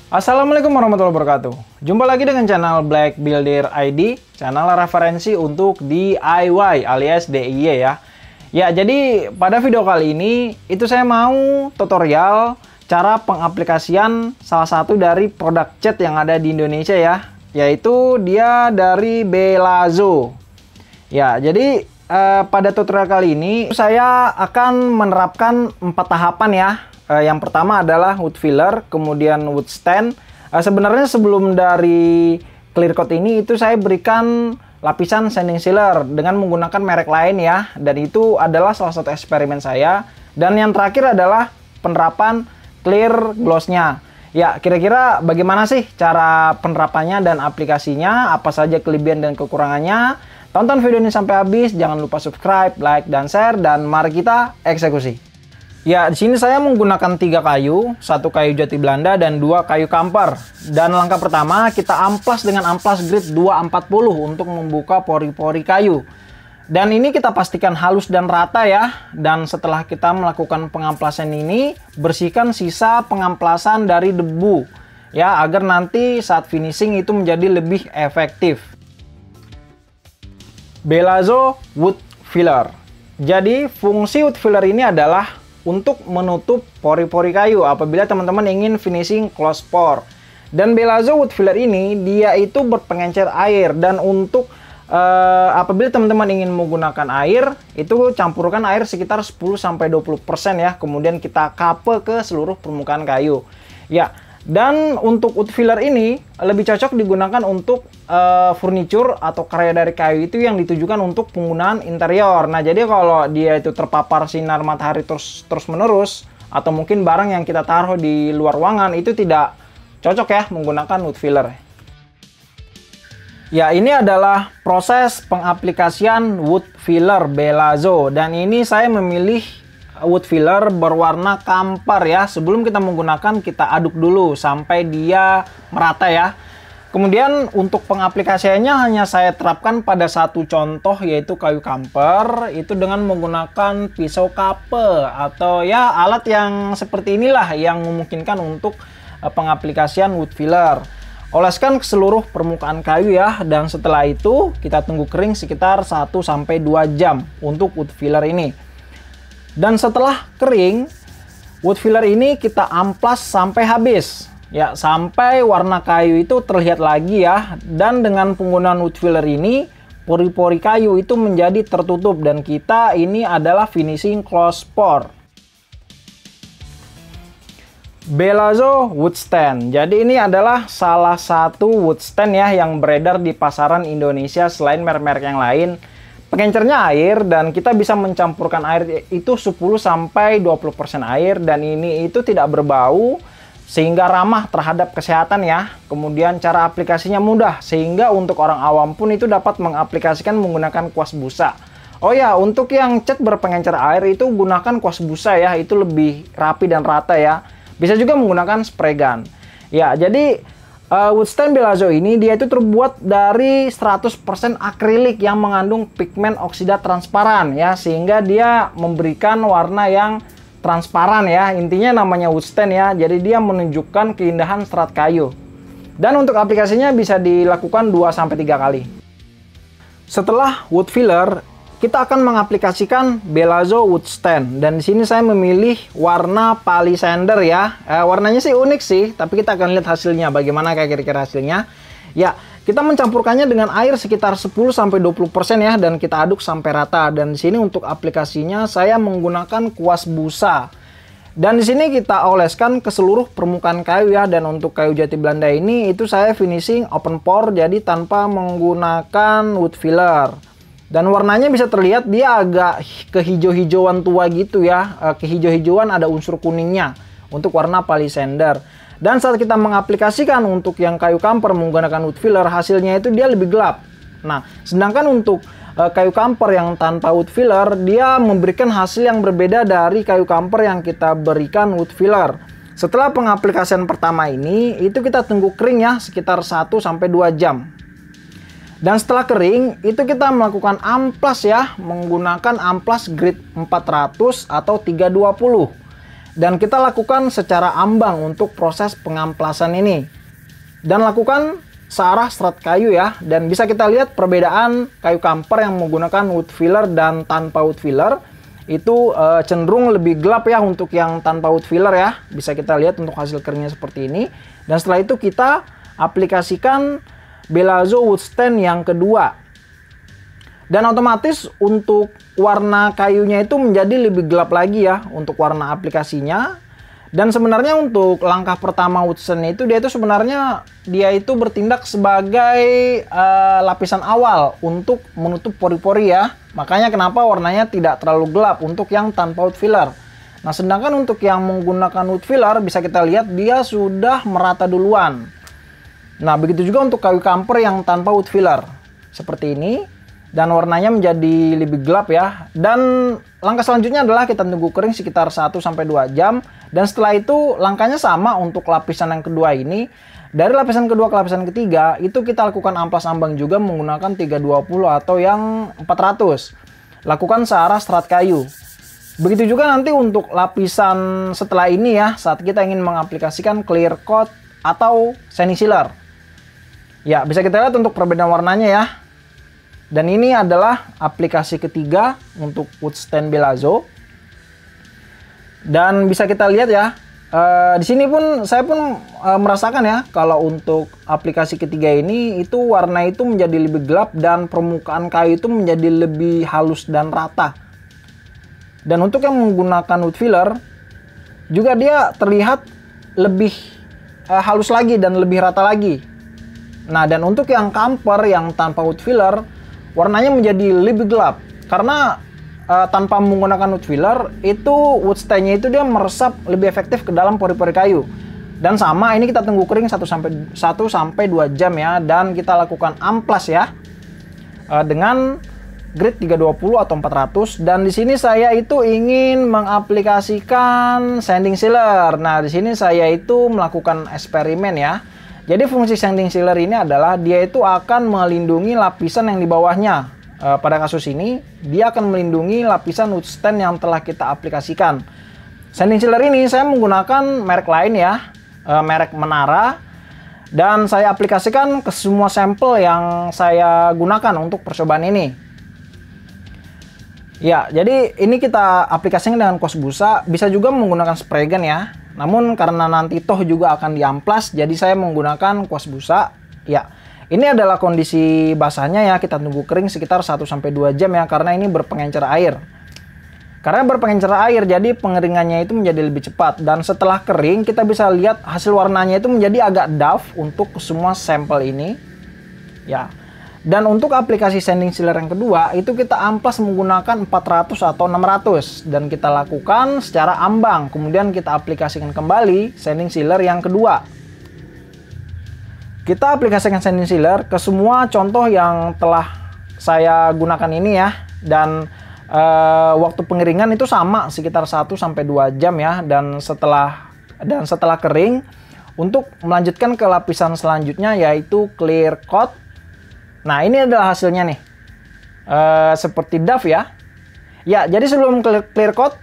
Assalamualaikum warahmatullahi wabarakatuh. Jumpa lagi dengan channel Black Builder ID, channel referensi untuk DIY alias DIY ya. Ya, jadi pada video kali ini itu saya mau tutorial cara pengaplikasian salah satu dari produk cat yang ada di Indonesia ya, yaitu dia dari Belazo. Ya, jadi pada tutorial kali ini saya akan menerapkan 4 tahapan ya. Yang pertama adalah wood filler, kemudian wood stand. Sebenarnya sebelum dari clear coat ini itu saya berikan lapisan sanding sealer dengan menggunakan merek lain ya. Dan itu adalah salah satu eksperimen saya. Dan yang terakhir adalah penerapan clear gloss-nya. Ya, kira-kira bagaimana sih cara penerapannya dan aplikasinya? Apa saja kelebihan dan kekurangannya? Tonton video ini sampai habis. Jangan lupa subscribe, like, dan share. Dan mari kita eksekusi. Ya, di sini saya menggunakan 3 kayu, 1 kayu jati Belanda dan 2 kayu kamper. Dan langkah pertama kita amplas dengan amplas grit 240 untuk membuka pori-pori kayu. Dan ini kita pastikan halus dan rata ya. Dan setelah kita melakukan pengamplasan ini, bersihkan sisa pengamplasan dari debu ya, agar nanti saat finishing itu menjadi lebih efektif. Belazo wood filler. Jadi fungsi wood filler ini adalah untuk menutup pori-pori kayu apabila teman-teman ingin finishing close pore. Dan Belazo wood filler ini dia itu berpengencer air, dan untuk apabila teman-teman ingin menggunakan air itu campurkan air sekitar 10-20% ya, kemudian kita kape ke seluruh permukaan kayu ya. Dan untuk wood filler ini lebih cocok digunakan untuk furniture atau karya dari kayu itu yang ditujukan untuk penggunaan interior. Nah, jadi kalau dia itu terpapar sinar matahari terus-menerus, atau mungkin barang yang kita taruh di luar ruangan, itu tidak cocok ya menggunakan wood filler. Ya, ini adalah proses pengaplikasian wood filler Belazo, dan ini saya memilih wood filler berwarna kamper ya. Sebelum kita menggunakan, kita aduk dulu sampai dia merata ya. Kemudian untuk pengaplikasiannya hanya saya terapkan pada satu contoh, yaitu kayu kamper itu dengan menggunakan pisau kape atau ya alat yang seperti inilah yang memungkinkan untuk pengaplikasian wood filler. Oleskan ke seluruh permukaan kayu ya, dan setelah itu kita tunggu kering sekitar 1-2 jam untuk wood filler ini. Dan setelah kering, wood filler ini kita amplas sampai habis ya, sampai warna kayu itu terlihat lagi ya. Dan dengan penggunaan wood filler ini, pori-pori kayu itu menjadi tertutup dan kita ini adalah finishing close pore. Belazo wood stand. Jadi ini adalah salah satu wood stand ya yang beredar di pasaran Indonesia selain merek-merek yang lain. Pengencernya air, dan kita bisa mencampurkan air itu 10-20% air, dan ini itu tidak berbau sehingga ramah terhadap kesehatan ya. Kemudian cara aplikasinya mudah sehingga untuk orang awam pun itu dapat mengaplikasikan menggunakan kuas busa. Oh ya, untuk yang cat berpengencer air itu gunakan kuas busa ya, itu lebih rapi dan rata ya. Bisa juga menggunakan spray gun. Ya, jadi wood stand Belazo ini dia itu terbuat dari 100% akrilik yang mengandung pigmen oksida transparan ya, sehingga dia memberikan warna yang transparan ya. Intinya namanya wood stand ya, jadi dia menunjukkan keindahan serat kayu. Dan untuk aplikasinya bisa dilakukan 2-3 kali. Setelah wood filler, kita akan mengaplikasikan Belazo wood stand, dan di sini saya memilih warna palisander ya. Warnanya sih unik sih, tapi kita akan lihat hasilnya bagaimana kayak kira-kira hasilnya. Ya, kita mencampurkannya dengan air sekitar 10-20% ya, dan kita aduk sampai rata. Dan di sini untuk aplikasinya saya menggunakan kuas busa. Dan di sini kita oleskan ke seluruh permukaan kayu ya. Dan untuk kayu jati Belanda ini itu saya finishing open pore, jadi tanpa menggunakan wood filler. Dan warnanya bisa terlihat dia agak kehijau-hijauan tua gitu ya. Kehijau-hijauan, ada unsur kuningnya untuk warna palisander. Dan saat kita mengaplikasikan untuk yang kayu kamper menggunakan wood filler, hasilnya itu dia lebih gelap. Nah, sedangkan untuk kayu kamper yang tanpa wood filler, dia memberikan hasil yang berbeda dari kayu kamper yang kita berikan wood filler. Setelah pengaplikasian pertama ini, itu kita tunggu kering ya sekitar 1-2 jam. Dan setelah kering, itu kita melakukan amplas ya, menggunakan amplas grit 400 atau 320. Dan kita lakukan secara ambang untuk proses pengamplasan ini. Dan lakukan searah serat kayu ya. Dan bisa kita lihat perbedaan kayu kamper yang menggunakan wood filler dan tanpa wood filler. Itu cenderung lebih gelap ya untuk yang tanpa wood filler ya. Bisa kita lihat untuk hasil keringnya seperti ini. Dan setelah itu kita aplikasikan Belazzo wood stand yang kedua. Dan otomatis untuk warna kayunya itu menjadi lebih gelap lagi ya untuk warna aplikasinya. Dan sebenarnya untuk langkah pertama wood stand itu dia itu bertindak sebagai lapisan awal untuk menutup pori-pori ya. Makanya kenapa warnanya tidak terlalu gelap untuk yang tanpa wood filler. Nah, sedangkan untuk yang menggunakan wood filler bisa kita lihat dia sudah merata duluan. Nah, begitu juga untuk kayu kamper yang tanpa wood filler. Seperti ini. Dan warnanya menjadi lebih gelap ya. Dan langkah selanjutnya adalah kita tunggu kering sekitar 1-2 jam. Dan setelah itu langkahnya sama untuk lapisan yang kedua ini. Dari lapisan kedua ke lapisan ketiga itu kita lakukan amplas ambang juga menggunakan 320 atau yang 400. Lakukan searah serat kayu. Begitu juga nanti untuk lapisan setelah ini ya, saat kita ingin mengaplikasikan clear coat atau shiny sealer. Ya, bisa kita lihat untuk perbedaan warnanya ya. Dan ini adalah aplikasi ketiga untuk wood stand Belazzo. Dan bisa kita lihat ya, di sini pun saya pun merasakan ya, kalau untuk aplikasi ketiga ini itu warna itu menjadi lebih gelap dan permukaan kayu itu menjadi lebih halus dan rata. Dan untuk yang menggunakan wood filler juga dia terlihat lebih halus lagi dan lebih rata lagi. Nah, dan untuk yang kamper yang tanpa wood filler warnanya menjadi lebih gelap karena tanpa menggunakan wood filler itu wood stand-nya itu dia meresap lebih efektif ke dalam pori-pori kayu. Dan sama ini kita tunggu kering 1-2 jam ya, dan kita lakukan amplas ya dengan grade 320 atau 400. Dan di sini saya itu ingin mengaplikasikan sanding sealer. Nah, di sini saya itu melakukan eksperimen ya. Jadi fungsi sanding sealer ini adalah dia itu akan melindungi lapisan yang di bawahnya. Pada kasus ini dia akan melindungi lapisan wood stand yang telah kita aplikasikan. Sanding sealer ini saya menggunakan merek lain ya, merek Menara. Dan saya aplikasikan ke semua sampel yang saya gunakan untuk percobaan ini. Ya, jadi ini kita aplikasikan dengan kuas busa, bisa juga menggunakan spray gun ya. Namun karena nanti toh juga akan diamplas, jadi saya menggunakan kuas busa. Ya, ini adalah kondisi basahnya ya, kita tunggu kering sekitar 1-2 jam ya, karena ini berpengencer air. Karena berpengencer air, jadi pengeringannya itu menjadi lebih cepat. Dan setelah kering, kita bisa lihat hasil warnanya itu menjadi agak doff untuk semua sampel ini. Ya. Dan untuk aplikasi sanding sealer yang kedua, itu kita amplas menggunakan 400 atau 600. Dan kita lakukan secara ambang. Kemudian kita aplikasikan kembali sanding sealer yang kedua. Kita aplikasikan sanding sealer ke semua contoh yang telah saya gunakan ini ya. Dan waktu pengeringan itu sama, sekitar 1-2 jam ya. Dan setelah kering, untuk melanjutkan ke lapisan selanjutnya yaitu clear coat. Nah, ini adalah hasilnya nih. Seperti doff ya. Ya, jadi sebelum clear coat,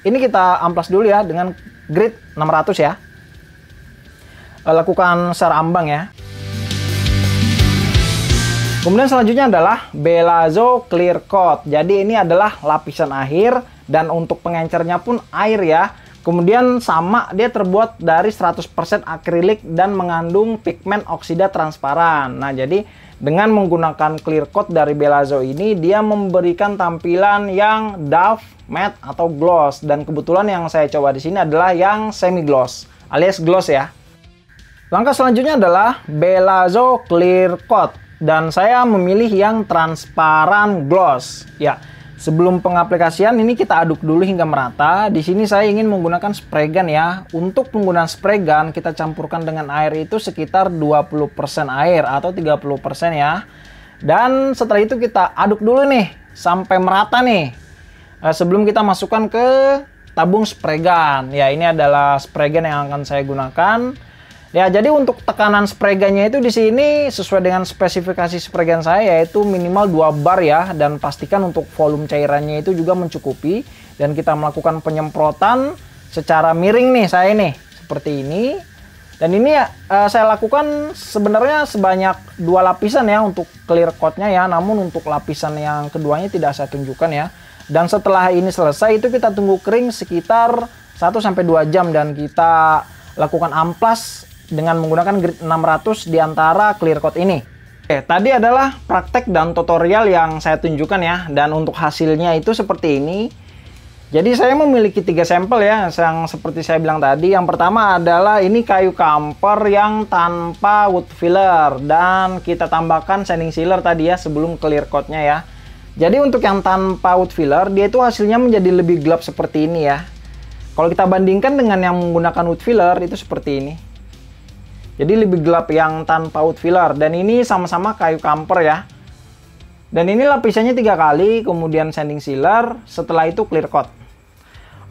ini kita amplas dulu ya dengan grade 600 ya. Lakukan secara ambang ya. Kemudian selanjutnya adalah Belazzo clear coat. Jadi ini adalah lapisan akhir dan untuk pengencernya pun air ya. Kemudian sama, dia terbuat dari 100% akrilik dan mengandung pigmen oksida transparan. Nah, jadi dengan menggunakan clear coat dari Belazzo ini, dia memberikan tampilan yang doff, matte, atau gloss. Dan kebetulan yang saya coba di sini adalah yang semi gloss, alias gloss ya. Langkah selanjutnya adalah Belazzo clear coat. Dan saya memilih yang transparan gloss. Ya, sebelum pengaplikasian ini kita aduk dulu hingga merata. Di sini saya ingin menggunakan spray gun ya. Untuk penggunaan spray gun kita campurkan dengan air itu sekitar 20% air atau 30% ya. Dan setelah itu kita aduk dulu nih sampai merata nih. Sebelum kita masukkan ke tabung spray gun. Ya, ini adalah spray gun yang akan saya gunakan. Ya, jadi untuk tekanan spray gun-nya itu di sini sesuai dengan spesifikasi spray gun saya, yaitu minimal 2 bar ya, dan pastikan untuk volume cairannya itu juga mencukupi. Dan kita melakukan penyemprotan secara miring nih saya nih seperti ini. Dan ini saya lakukan sebenarnya sebanyak 2 lapisan ya untuk clear coatnya ya, namun untuk lapisan yang keduanya tidak saya tunjukkan ya. Dan setelah ini selesai itu kita tunggu kering sekitar 1-2 jam dan kita lakukan amplas dengan menggunakan grit 600 di antara clear coat ini. Oke, tadi adalah praktek dan tutorial yang saya tunjukkan ya, dan untuk hasilnya itu seperti ini. Jadi saya memiliki 3 sampel ya, yang seperti saya bilang tadi. Yang pertama adalah ini kayu kamper yang tanpa wood filler, dan kita tambahkan sanding sealer tadi ya sebelum clear coatnya ya. Jadi untuk yang tanpa wood filler, dia itu hasilnya menjadi lebih gelap seperti ini ya. Kalau kita bandingkan dengan yang menggunakan wood filler, itu seperti ini. Jadi lebih gelap yang tanpa wood filler, dan ini sama-sama kayu kamper ya. Dan ini lapisannya 3 kali, kemudian sanding sealer, setelah itu clear coat.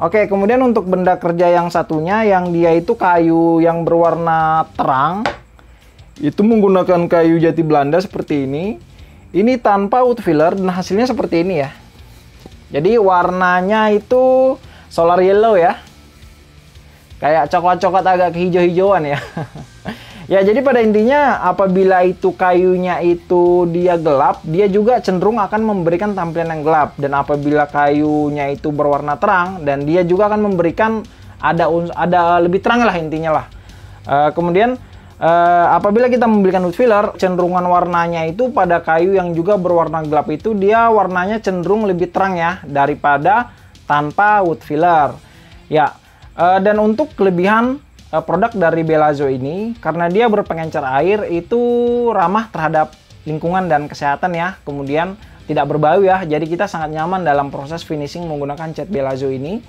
Oke, kemudian untuk benda kerja yang satunya, yang dia itu kayu yang berwarna terang, itu menggunakan kayu jati Belanda seperti ini. Ini tanpa wood filler dan hasilnya seperti ini ya. Jadi warnanya itu solar yellow ya. Kayak coklat-coklat agak kehijau-hijauan ya. Ya, jadi pada intinya apabila itu kayunya itu dia gelap, dia juga cenderung akan memberikan tampilan yang gelap. Dan apabila kayunya itu berwarna terang, dan dia juga akan memberikan ada lebih terang lah intinya lah. Kemudian apabila kita memberikan wood filler, cenderungan warnanya itu pada kayu yang juga berwarna gelap itu dia warnanya cenderung lebih terang ya daripada tanpa wood filler. Ya, dan untuk kelebihan produk dari Belazzo ini, karena dia berpengencer air, itu ramah terhadap lingkungan dan kesehatan ya. Kemudian tidak berbau ya, jadi kita sangat nyaman dalam proses finishing menggunakan cat Belazzo ini.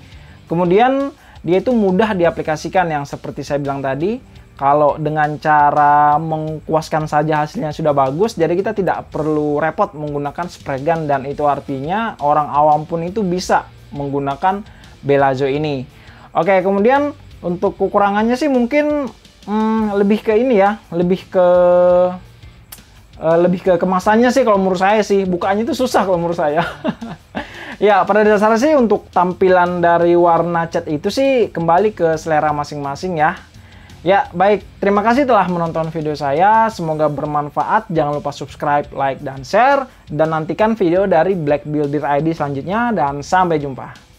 Kemudian dia itu mudah diaplikasikan, yang seperti saya bilang tadi. Kalau dengan cara mengkuaskan saja hasilnya sudah bagus, jadi kita tidak perlu repot menggunakan spray gun, dan itu artinya orang awam pun itu bisa menggunakan Belazzo ini. Oke, kemudian untuk kekurangannya sih mungkin lebih ke ini ya, lebih ke kemasannya sih kalau menurut saya sih. Bukaannya itu susah kalau menurut saya. Ya, pada dasarnya sih untuk tampilan dari warna cat itu sih kembali ke selera masing-masing ya. Ya, baik. Terima kasih telah menonton video saya. Semoga bermanfaat. Jangan lupa subscribe, like, dan share. Dan nantikan video dari Black Builder ID selanjutnya. Dan sampai jumpa.